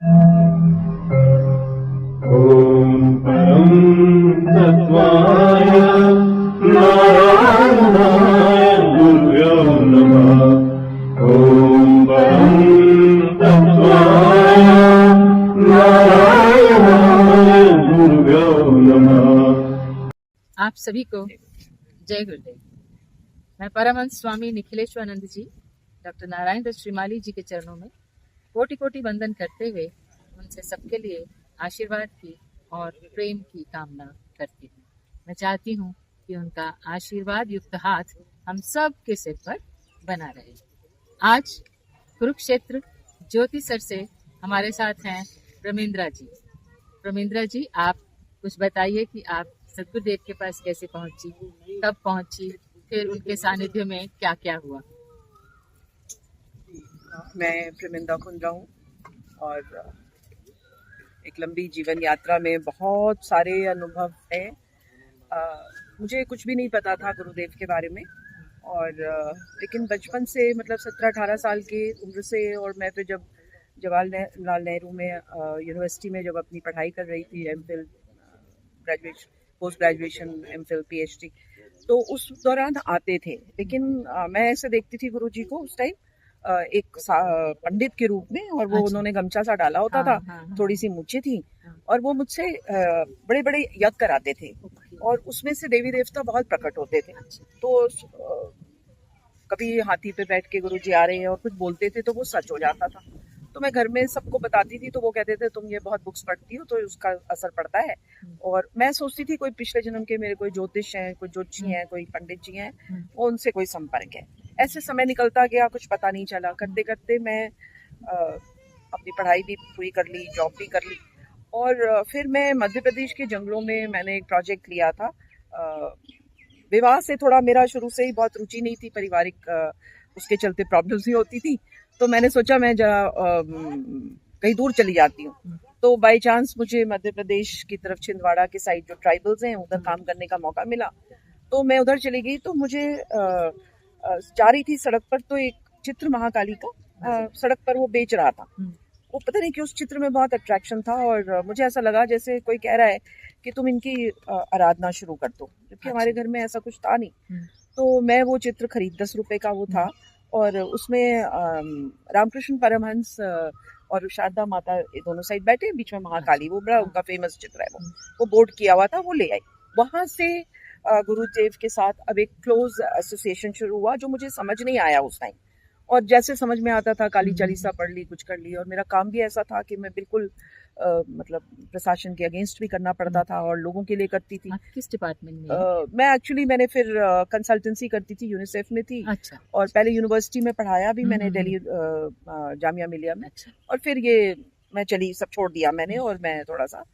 ओम परम तत्वाय नारायणाय गुरुभ्यो नमः। ओम परम तत्वाय नारायणाय गुरुभ्यो नमः। आप सभी को जय गुरुदेव। मैं परमहंस स्वामी निखिलेश्वरानंद जी डॉक्टर नारायण दत्त श्रीमाली जी के चरणों में कोटि कोटि वंदन करते हुए उनसे सबके लिए आशीर्वाद की और प्रेम की कामना करती हूँ। मैं चाहती हूँ कि उनका आशीर्वाद युक्त हाथ हम सब के सिर पर बना रहे। आज कुरुक्षेत्र ज्योतिसर से हमारे साथ हैं प्रमिंद्रा जी। प्रमिंद्रा जी, आप कुछ बताइए कि आप सतगुरुदेव के पास कैसे पहुंची, कब पहुंची, फिर उनके सानिध्य में क्या क्या हुआ। मैं प्रमिंदा कुंद्रा हूँ और एक लंबी जीवन यात्रा में बहुत सारे अनुभव हैं। मुझे कुछ भी नहीं पता था गुरुदेव के बारे में और लेकिन बचपन से मतलब 17-18 साल की उम्र से और मैं फिर जब जवाहरलाल नेहरू में यूनिवर्सिटी में जब अपनी पढ़ाई कर रही थी, MPhil, graduation, post graduation, MPhil, PhD, तो उस दौरान आते थे। लेकिन मैं ऐसे देखती थी गुरुजी को उस टाइम एक पंडित के रूप में, और वो अच्छा। उन्होंने गमछा सा डाला होता था, थोड़ी सी मूछें थी और वो मुझसे बड़े बड़े यज्ञ कराते थे और उसमें से देवी देवता बहुत प्रकट होते थे। तो कभी हाथी पे बैठ के गुरुजी आ रहे हैं और कुछ बोलते थे तो वो सच हो जाता था। तो मैं घर में सबको बताती थी तो वो कहते थे तुम ये बहुत बुक्स पढ़ती हो तो उसका असर पड़ता है। और मैं सोचती थी कोई पिछले जन्म के मेरे कोई ज्योतिष हैं, कोई ज्योतिषी हैं, कोई पंडित जी हैं, वो उनसे कोई संपर्क है। ऐसे समय निकलता गया, कुछ पता नहीं चला। करते करते मैं अपनी पढ़ाई भी पूरी कर ली, जॉब भी कर ली और फिर मैं मध्य प्रदेश के जंगलों में मैंने एक प्रोजेक्ट लिया था। विवाह से थोड़ा मेरा शुरू से ही बहुत रुचि नहीं थी, पारिवारिक उसके चलते प्रॉब्लम्स भी होती थी। तो मैंने सोचा मैं कहीं दूर चली जाती हूँ। तो बाय चांस मुझे मध्य प्रदेश की तरफ छिंदवाड़ा के साइड जो ट्राइबल्स हैं उधर काम करने का मौका मिला, तो मैं उधर चली गई। तो मुझे जा रही थी सड़क पर तो एक चित्र महाकाली का सड़क पर वो बेच रहा था। वो पता नहीं कि उस चित्र में बहुत अट्रैक्शन था और मुझे ऐसा लगा जैसे कोई कह रहा है कि तुम इनकी आराधना शुरू कर दो, क्योंकि हमारे घर में ऐसा कुछ था नहीं। तो मैं वो चित्र खरीद, 10 रुपए का वो था और उसमें रामकृष्ण परमहंस और शारदा माता ये दोनों साइड बैठे, बीच में महाकाली, वो बड़ा उनका फेमस चित्र है। वो बोर्ड किया हुआ था, वो ले आई। वहां से गुरुदेव के साथ अब एक क्लोज एसोसिएशन शुरू हुआ जो मुझे समझ नहीं आया उस टाइम। और जैसे समझ में आता था काली चालीसा पढ़ ली, कुछ कर ली। और मेरा काम भी ऐसा था कि मैं बिल्कुल मतलब प्रशासन के अगेंस्ट भी करना पड़ता था और लोगों के लिए करती थी। किस डिपार्टमेंट में? मैंने फिर कंसल्टेंसी करती थी, यूनिसेफ में थी। अच्छा। और पहले यूनिवर्सिटी में पढ़ाया भी मैंने, दिल्ली जामिया मिलिया में। अच्छा। और फिर ये मैं चली, सब छोड़ दिया मैंने और मैं थोड़ा सा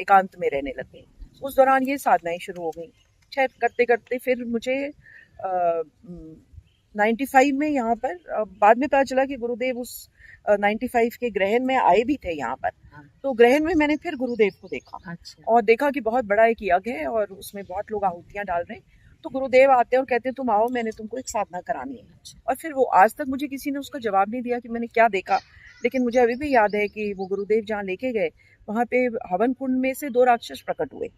एकांत में रहने लग गई। उस दौरान ये साधनाएं शुरू हो गई। करते करते फिर मुझे 95 में यहाँ पर बाद में पता चला कि गुरुदेव उस 95 के ग्रहण में आए भी थे यहाँ पर। तो ग्रहण में मैंने फिर गुरुदेव को देखा। अच्छा। और देखा कि बहुत बड़ा एक यज्ञ है और उसमें बहुत लोग आहुतियां डाल रहे हैं। तो गुरुदेव आते हैं और कहते हैं तुम आओ, मैंने तुमको एक साधना करानी है। अच्छा। और फिर वो आज तक मुझे किसी ने उसका जवाब नहीं दिया कि मैंने क्या देखा, लेकिन मुझे अभी भी याद है कि वो गुरुदेव जहाँ लेके गए वहां पे हवन कुंड में से 2 राक्षस प्रकट हुए।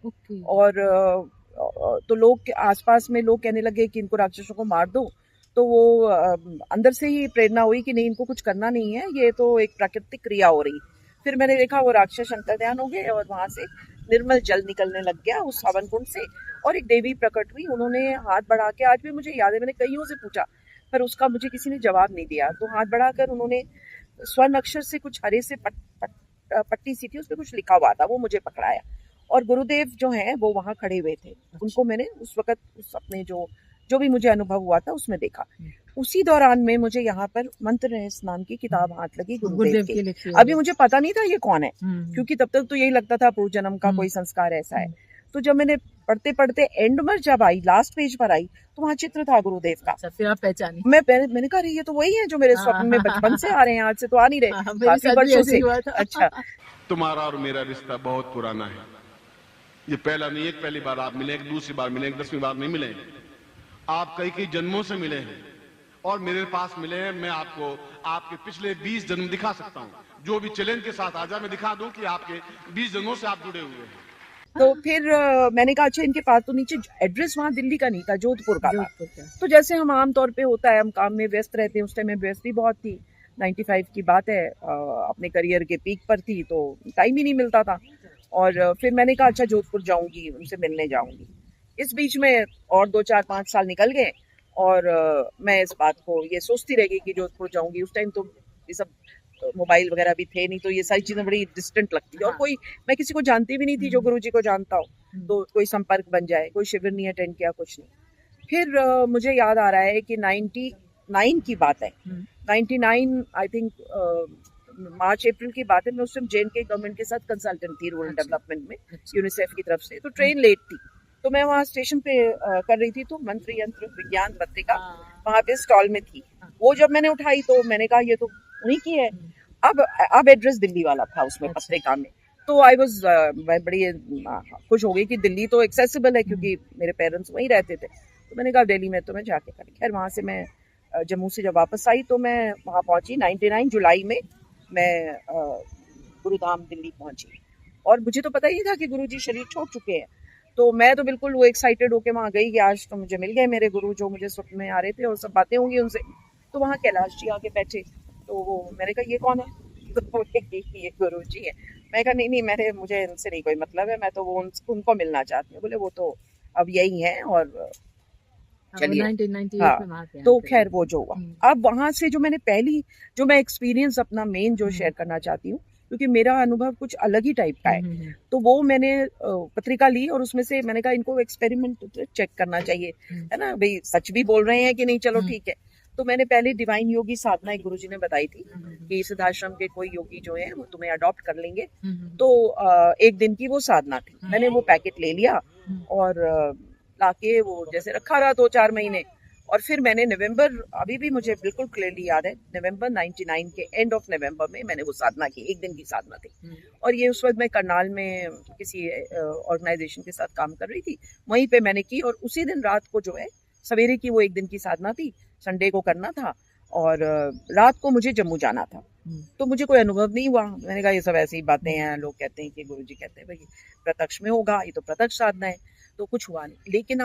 और तो लोग आसपास में लोग कहने लगे कि इनको राक्षसों को मार दो। तो वो अंदर से ही प्रेरणा हुई कि नहीं, इनको कुछ करना नहीं है, ये तो एक प्राकृतिक क्रिया हो रही। फिर मैंने देखा वो राक्षस अंतर्ध्यान हो गए और वहां से निर्मल जल निकलने लग गया उस हवन कुंड से और एक देवी प्रकट हुई। उन्होंने हाथ बढ़ा के, आज भी मुझे याद है, मैंने कईयों से पूछा पर उसका मुझे किसी ने जवाब नहीं दिया। तो हाथ बढ़ाकर उन्होंने स्वर्ण अक्षर से कुछ हरे से पट्टी सी थी, उसमें कुछ लिखा हुआ था, वो मुझे पकड़ाया। और गुरुदेव जो हैं वो वहां खड़े हुए थे। उनको मैंने उस वक्त उस अपने जो भी मुझे अनुभव हुआ था उसमें देखा। उसी दौरान में मुझे यहाँ पर मंत्र रहस्य नाम की किताब हाथ लगी गुरुदेव की। अभी मुझे पता नहीं था ये कौन है, क्योंकि तब तक तो यही लगता था पूर्व जन्म का कोई संस्कार ऐसा है। तो जब मैंने पढ़ते पढ़ते एंड में जब आई, लास्ट पेज पर आई, तो वहाँ चित्र था गुरुदेव का। फिर आप पहचानी? मैंने कहा ये तो वही है जो मेरे स्वप्न में बचपन से आ रहे हैं, आज से तो आ नहीं रहे, काफी वर्षों से। अच्छा। तुम्हारा और मेरा रिश्ता बहुत पुराना है। ये पहला नहीं, एक पहली बार आप मिले, दूसरी बार मिले, 10वीं बार नहीं मिले। आप कई जन्मों से मिले हैं और मेरे पास मिले हैं। मैं आपको आपके पिछले 20 जन्म दिखा सकता हूं। जो भी चैलेंज के साथ आ जाए, मैं दिखा दूं कि आपके 20 जगहों से आप जुड़े हुए हैं। तो फिर मैंने कहा अच्छा इनके पास तो नीचे एड्रेस वहाँ दिल्ली का नहीं था, जोधपुर का था। जोधपुर का। तो जैसे हम आमतौर पे होता है, हम काम में व्यस्त रहते हैं, उस टाइम में व्यस्त भी बहुत थी, 95 की बात है, अपने करियर के पीक पर थी, तो टाइम ही नहीं मिलता था। और फिर मैंने कहा अच्छा जोधपुर जाऊंगी, उनसे मिलने जाऊंगी। इस बीच में और 2 4 5 साल निकल गए और मैं इस बात को ये सोचती रह गई कि जोधपुर जाऊंगी। उस टाइम तो ये सब मोबाइल वगैरह भी थे नहीं, तो ये सारी चीजें बड़ी डिस्टेंट लगती थी। और कोई मैं किसी को जानती भी नहीं थी जो गुरुजी को जानता हो, तो कोई संपर्क बन जाए, कोई शिविर नहीं अटेंड किया, कुछ नहीं। फिर मुझे याद आ रहा है कि 99 की बात है, 99 आई थिंक मार्च अप्रैल की बात है। मैं उस टाइम JNK गवर्नमेंट के साथ कंसल्टेंट थी रूरल डेवलपमेंट में, यूनिसेफ की तरफ से। तो ट्रेन लेट थी, तो मैं वहाँ स्टेशन पे कर रही थी, तो मंत्री यंत्र विज्ञान पत्रिका वहाँ पे स्टॉल में थी। वो जब मैंने उठाई तो मैंने कहा ये तो उन्हीं की है। अब एड्रेस दिल्ली वाला था उसमें पत्रिका में। तो आई वॉज बड़ी खुश हो गई कि दिल्ली तो एक्सेसिबल है, क्योंकि मेरे पेरेंट्स वहीं रहते थे। तो मैंने कहा दिल्ली में तो मैं जाके करी। खैर वहाँ से मैं जम्मू से जब वापस आई तो मैं वहाँ पहुंची 99 जुलाई में, मैं गुरुधाम दिल्ली पहुंची। और मुझे तो पता ही था कि गुरुजी शरीर छोड़ चुके हैं, तो मैं तो बिल्कुल वो एक्साइटेड होके वहाँ गई कि आज तो मुझे मिल गए मेरे गुरु जो मुझे स्वप्न में आ रहे थे, और सब बातें होंगी उनसे। तो वहाँ कैलाश जी आके बैठे, तो वो मैंने कहा ये कौन है? तो बोले कि ये गुरु जी है। मैं कहा नहीं मुझे इनसे नहीं कोई मतलब है, मैं तो वो उनको मिलना चाहती हूँ। बोले वो तो अब यही है, और चलिए। 1998 हाँ, में वहाँ पे तो आए थे। खैर वो जो हुआ। अब वहां से जो मैंने जो मैं एक्सपीरियंस अपना मेन जो शेयर करना चाहती हूँ, क्योंकि मेरा अनुभव कुछ अलग ही टाइप का है, तो वो मैंने पत्रिका ली और उसमें से मैंने कहा इनको एक्सपेरिमेंट चेक करना चाहिए, है ना भाई, सच भी बोल रहे हैं कि नहीं, चलो ठीक है। तो मैंने पहले डिवाइन योगी साधना एक गुरुजी ने बताई थी कि सिद्धाश्रम के कोई योगी जो है वो तुम्हें अडॉप्ट कर लेंगे। तो एक दिन की वो साधना थी, मैंने वो पैकेट ले लिया और लाके वो जैसे रखा रहा 2 4 महीने। और फिर मैंने नवंबर, अभी भी मुझे बिल्कुल क्लियरली याद है, नवंबर 99 के एंड ऑफ नवंबर में मैंने वो साधना की, एक दिन की साधना थी। और ये उस वक्त मैं करनाल में किसी ऑर्गेनाइजेशन के साथ काम कर रही थी, वहीं पे मैंने की। और उसी दिन रात को जो है सवेरे की वो एक दिन की साधना थी, संडे को करना था, और रात को मुझे जम्मू जाना था। तो मुझे कोई अनुभव नहीं हुआ। मैंने कहा ये सब ऐसी ही बातें हैं, लोग कहते हैं कि गुरुजी कहते हैं भाई प्रत्यक्ष में होगा, ये तो प्रत्यक्ष साधना है, तो कुछ हुआ नहीं। लेकिन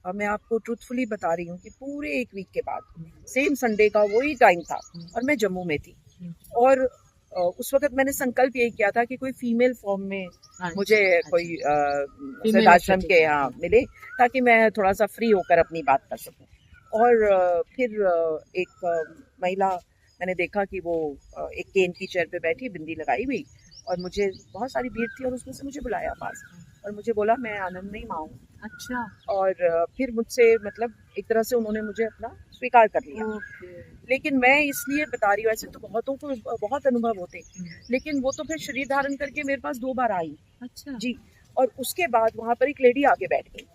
मैं आपको ट्रूथफुली बता रही हूँ कि पूरे एक वीक के बाद सेम संडे का वही टाइम था और मैं जम्मू में थी। और उस वक्त मैंने संकल्प यही किया था कि कोई फीमेल फॉर्म में मुझे कोई आश्रम के यहाँ मिले, ताकि मैं थोड़ा सा फ्री होकर अपनी बात कर सकूं। और फिर एक महिला मैंने देखा कि वो एक केन की चेयर पे बैठी, बिंदी लगाई हुई, और मुझे बहुत सारी भीड़ थी और उसमें से मुझे बुलाया पास और मुझे बोला मैं आनंदमयी माँ हूँ। अच्छा। और फिर मुझसे मतलब एक तरह से उन्होंने मुझे अपना स्वीकार कर लिया। लेकिन मैं इसलिए बता रही हूँ, ऐसे तो बहुतों को बहुत अनुभव होते, लेकिन वो तो फिर शरीर धारण करके मेरे पास 2 बार आई। अच्छा जी। और उसके बाद वहाँ पर एक लेडी आके बैठ गई,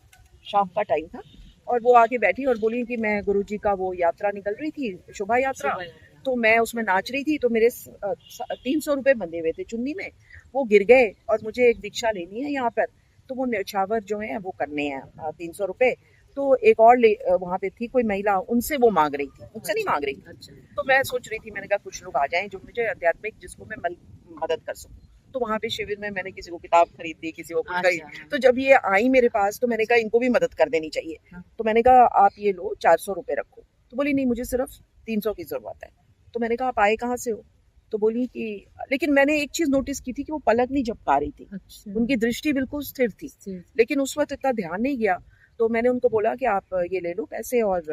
शाम का टाइम था, और वो आके बैठी और बोली कि मैं गुरुजी का वो यात्रा निकल रही थी, शोभा यात्रा, तो मैं उसमें नाच रही थी, तो मेरे 300 रुपए बंधे हुए थे चुन्नी में, वो गिर गए और मुझे एक दीक्षा लेनी है यहाँ पर, तो वो न्यौछावर जो है वो करने हैं 300 रुपए। तो एक और वहाँ पे थी कोई महिला, उनसे वो मांग रही थी, मुझसे नहीं मांग रही थी। तो मैं सोच रही थी, मैंने कहा कुछ लोग आ जाएं जो मुझे आध्यात्मिक, जिसको मैं मदद कर सकूं। तो वहाँ पे शिविर में मैंने किसी को किताब खरीद दी, किसी को कुछ खरीद। तो जब ये आई मेरे पास तो मैंने कहा इनको भी मदद कर देनी चाहिए। तो मैंने कहा आप ये लो 400 रुपए रखो। तो बोली नहीं मुझे सिर्फ 300 की जरूरत है। तो मैंने कहा आप आए कहाँ से हो? तो बोली कि, लेकिन मैंने एक चीज नोटिस की थी कि वो पलक नहीं झपका रही थी। अच्छा। उनकी दृष्टि बिल्कुल स्थिर थी, लेकिन उस वक्त इतना ध्यान नहीं गया। तो मैंने उनको बोला कि आप ये ले लो पैसे, और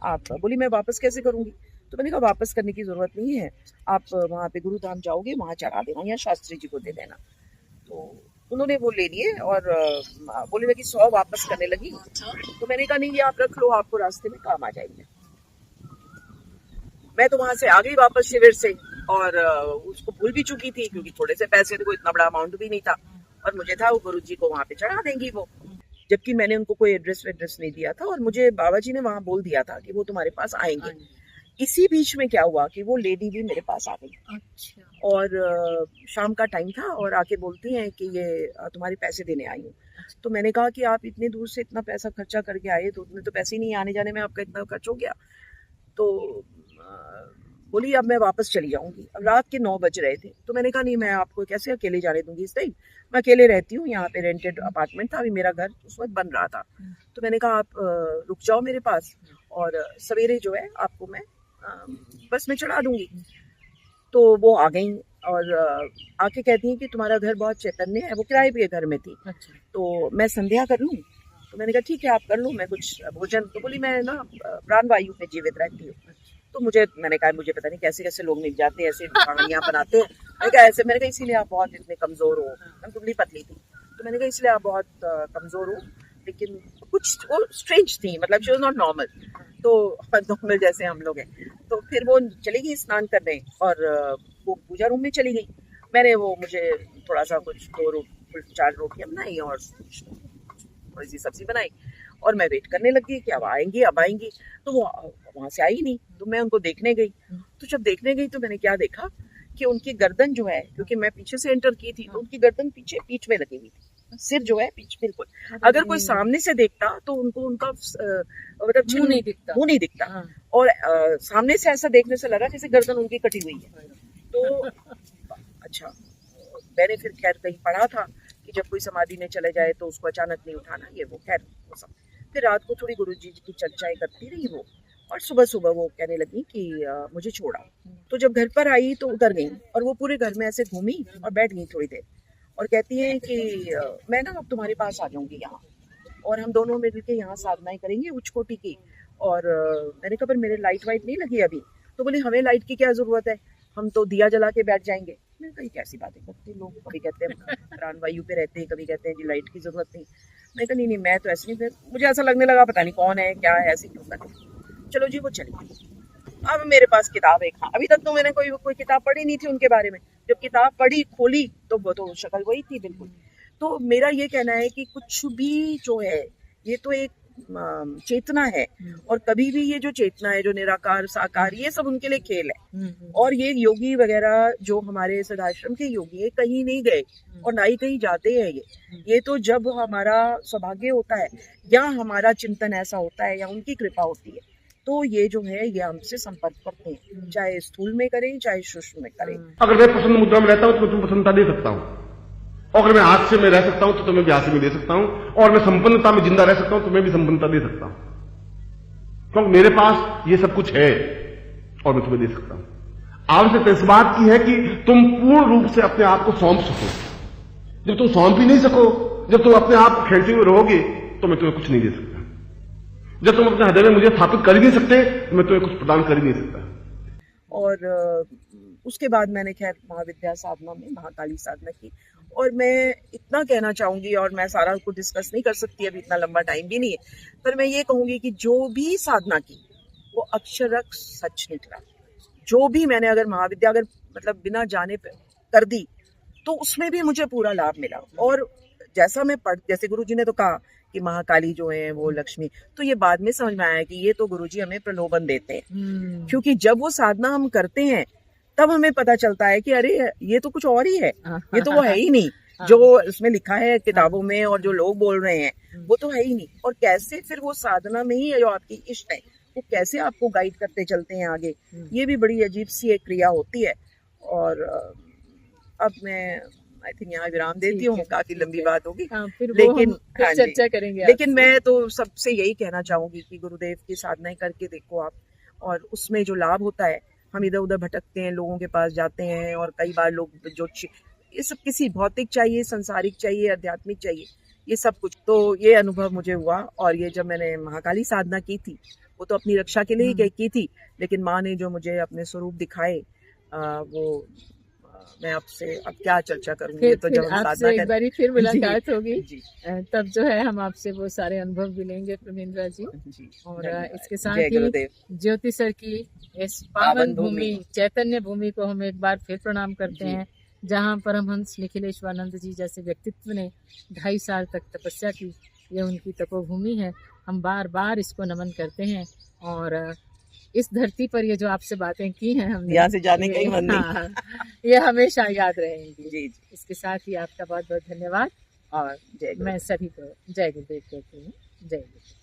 आप, बोली मैं वापस कैसे करूंगी? तो मैंने कहा वापस करने की जरूरत नहीं है, आप वहाँ पे गुरुधाम जाओगे, वहाँ चढ़ा देना या शास्त्री जी को दे देना। तो उन्होंने वो ले लिए और बोले लगी 100 वापस करने लगी। तो मैंने कहा नहीं ये आप रख लो, आपको रास्ते में काम आ जाएंगे। मैं तो वहां से आ गई वापस शिविर से, और उसको भूल भी चुकी थी, क्योंकि थोड़े से पैसे थे, कोई इतना बड़ा अमाउंट भी नहीं था, और मुझे था वो गुरुजी को वहां पे चढ़ा देंगी वो, जबकि मैंने उनको कोई एड्रेस नहीं दिया था, और मुझे बाबा जी ने वहां बोल दिया था कि वो तुम्हारे पास आएंगे। इसी बीच में क्या हुआ कि वो लेडी भी मेरे पास आ गई। अच्छा। और शाम का टाइम था, और आके बोलती हैं कि ये तुम्हारे पैसे देने आई हूँ। तो मैंने कहा कि आप इतने दूर से इतना पैसा खर्चा करके आए, तो उतने तो पैसे नहीं, आने जाने में आपका इतना खर्च हो गया। तो बोली अब मैं वापस चली जाऊंगी। अब रात के 9 बज रहे थे, तो मैंने कहा नहीं, मैं आपको कैसे अकेले जाने दूंगी इस टाइम, मैं अकेले रहती हूँ, यहाँ पे रेंटेड अपार्टमेंट था, अभी मेरा घर उस वक्त बन रहा था। तो मैंने कहा आप रुक जाओ मेरे पास, और सवेरे जो है आपको मैं बस में चढ़ा दूंगी। तो वो आ गई और आके कहती हैं कि तुम्हारा घर बहुत चैतन्य है, वो किराए पे घर में थी। अच्छा। तो मैं संध्या कर लूँ? तो मैंने कहा ठीक है आप कर लो, मैं कुछ भोजन। तो बोली मैं ना प्राणवायु पे जीवित रहती हूँ। तो मैंने कहा मुझे पता नहीं कैसे कैसे लोग मिल जाते हैं, ऐसे कहानियां बनाते हैं। मैंने कहा इसीलिए आप बहुत इतने कमजोर हो, मैं दुबली पतली थी, तो मैंने कहा इसलिए आप बहुत कमजोर हो। लेकिन कुछ वो स्ट्रेंज थी, मतलब शी वाज नॉट नॉर्मल, तो नॉर्मल जैसे हम लोग हैं। तो फिर वो चली गई स्नान करने और वो पूजा रूम में चली गई। मुझे थोड़ा सा कुछ 4 रोटियां बनाई और थोड़ी सी सब्जी बनाई, और मैं वेट करने लगी कि अब आएंगी। तो वो वहां से आई नहीं, तो मैं उनको देखने गई। तो जब देखने गई तो मैंने क्या देखा कि उनकी गर्दन जो है, क्योंकि मैं पीछे से एंटर की थी, तो उनकी गर्दन पीछे पीठ में लगी हुई थी, सिर जो है पीछ बिल्कुल। अगर कोई सामने से देखता तो उनको उनका मतलब मुंह नहीं दिखता। हाँ। और सामने से ऐसा देखने से लगा जैसे गर्दन उनकी कटी हुई है। तो अच्छा, मैंने फिर खैर कहीं पढ़ा था कि जब कोई समाधि में चले जाए तो उसको अचानक नहीं उठाना, ये वो खैर वो सब। फिर रात को थोड़ी गुरुजी की चर्चाएं करती रही वो, और सुबह सुबह वो कहने लगी कि मुझे छोड़ा। तो जब घर पर आई तो उतर गई, और वो पूरे घर में ऐसे घूमी और बैठ गई थोड़ी देर, और कहती है कि मैं ना अब तुम्हारे पास आ जाऊंगी यहाँ, और हम दोनों मिलकर यहाँ साधनाएं करेंगे उच्चकोटि की। और मैंने कहा पर मेरे लाइट वाइट नहीं लगी अभी। तो बोली हमें लाइट की क्या जरूरत है, हम तो दिया जला के बैठ जाएंगे। मैंने कहा कैसी बातें करते हैं लोग, कभी कहते हैं प्राणवायु पे रहते हैं, कभी कहते हैं जी लाइट की जरूरत नहीं। मैं कहा नहीं मैं तो ऐसे नहीं। फिर मुझे ऐसा लगने लगा पता नहीं कौन है क्या है, ऐसे क्यों करते। चलो जी वो चली गई। अब मेरे पास किताब एक, अभी तक तो मैंने कोई किताब पढ़ी नहीं थी उनके बारे में। जब किताब पढ़ी खोली तो वो तो शक्ल वही थी बिल्कुल। तो मेरा ये कहना है कि कुछ भी जो है ये तो एक चेतना है, और कभी भी ये जो चेतना है जो निराकार साकार, ये सब उनके लिए खेल है। और ये योगी वगैरह जो हमारे सदाश्रम के योगी है कहीं नहीं गए और ना ही कहीं जाते हैं। ये तो जब हमारा सौभाग्य होता है या हमारा चिंतन ऐसा होता है या उनकी कृपा होती है, तो ये जो है ये हमसे संपर्क करते हैं, चाहे स्थूल में करें चाहे सूक्ष्म में करें। अगर मैं प्रसन्न मुद्रा में रहता हूं तो मैं तुम्हें प्रसन्नता दे सकता हूं, और अगर मैं हास्य में रह सकता हूं तो तुम्हें भी हास्य में दे सकता हूं, और मैं संपन्नता में जिंदा रह सकता हूं तो मैं भी संपन्नता दे सकता हूं, क्योंकि मेरे पास ये सब कुछ है और मैं तुम्हें दे सकता हूं। आवश्यकता इस बात की है कि तुम पूर्ण रूप से अपने आप को सौंप सको। जब तुम सौंप ही नहीं सको, जब तुम अपने आप को खेलते हुए रहोगे, तो मैं तुम्हें कुछ नहीं दे सकता। जब तुम अपने हृदय में मुझे स्थापित कर ही नहीं सकते, तो मैं तुम्हें कुछ प्रदान कर ही नहीं सकता। और उसके बाद मैंने खैर महाविद्या साधना में महाकाली साधना की। और मैं इतना कहना चाहूंगी, और मैं सारा को डिस्कस नहीं कर सकती, अभी इतना लंबा टाइम भी नहीं है, पर मैं ये कहूंगी कि जो भी साधना की वो अक्षरक सच निकला। जो भी मैंने अगर महाविद्या अगर मतलब बिना जाने पे कर दी तो उसमें भी मुझे पूरा लाभ मिला। और जैसा मैं जैसे गुरुजी ने तो कहा कि महाकाली जो है वो लक्ष्मी, तो ये बाद में समझ में आया कि ये तो गुरुजी हमें प्रलोभन देते हैं। क्योंकि जब वो साधना हम करते हैं तब हमें पता चलता है कि अरे ये तो कुछ और ही है, ये तो वो है ही नहीं जो उसमें लिखा है किताबों में और जो लोग बोल रहे हैं वो तो है ही नहीं। और कैसे फिर वो साधना में ही जो आपकी इष्ट है वो कैसे आपको गाइड करते चलते हैं आगे, ये भी बड़ी अजीब सी एक क्रिया होती है। और अब मैं आई थिंक यहाँ विराम देती हूँ, काफी लंबी बात होगी, लेकिन चर्चा करेंगे। लेकिन मैं तो सबसे यही कहना चाहूंगी कि गुरुदेव की साधनाएं करके देखो आप, और उसमें जो लाभ होता है, हम इधर उधर भटकते हैं, लोगों के पास जाते हैं, और कई बार लोग जो ये सब किसी भौतिक चाहिए, संसारिक चाहिए, आध्यात्मिक चाहिए, ये सब कुछ, तो ये अनुभव मुझे हुआ। और ये जब मैंने महाकाली साधना की थी वो तो अपनी रक्षा के लिए ही की थी, लेकिन माँ ने जो मुझे अपने स्वरूप दिखाए वो मैं आपसे अब क्या चर्चा करूंगी। तो जब हम साधना एक बारी फिर मुलाकात होगी तब जो है हम आपसे वो सारे अनुभव भी लेंगे प्रमिंद्रा जी। और इसके साथ ही ज्योति सर की इस पावन भूमि चैतन्य भूमि को हम एक बार फिर प्रणाम करते हैं, जहाँ परमहंस निखिलेश्वरानंद जी जैसे व्यक्तित्व ने 2.5 साल तक तपस्या की। ये उनकी तपोभूमि है, हम बार बार इसको नमन करते हैं। और इस धरती पर ये जो आपसे बातें की हैं हमने, यहाँ से जाने का ही मन नहीं, ये हमेशा याद रहेंगी। जी। इसके साथ ही आपका बहुत बहुत धन्यवाद, और मैं सभी को जय गुरुदेव कहती हूँ। जय गुरुदेव।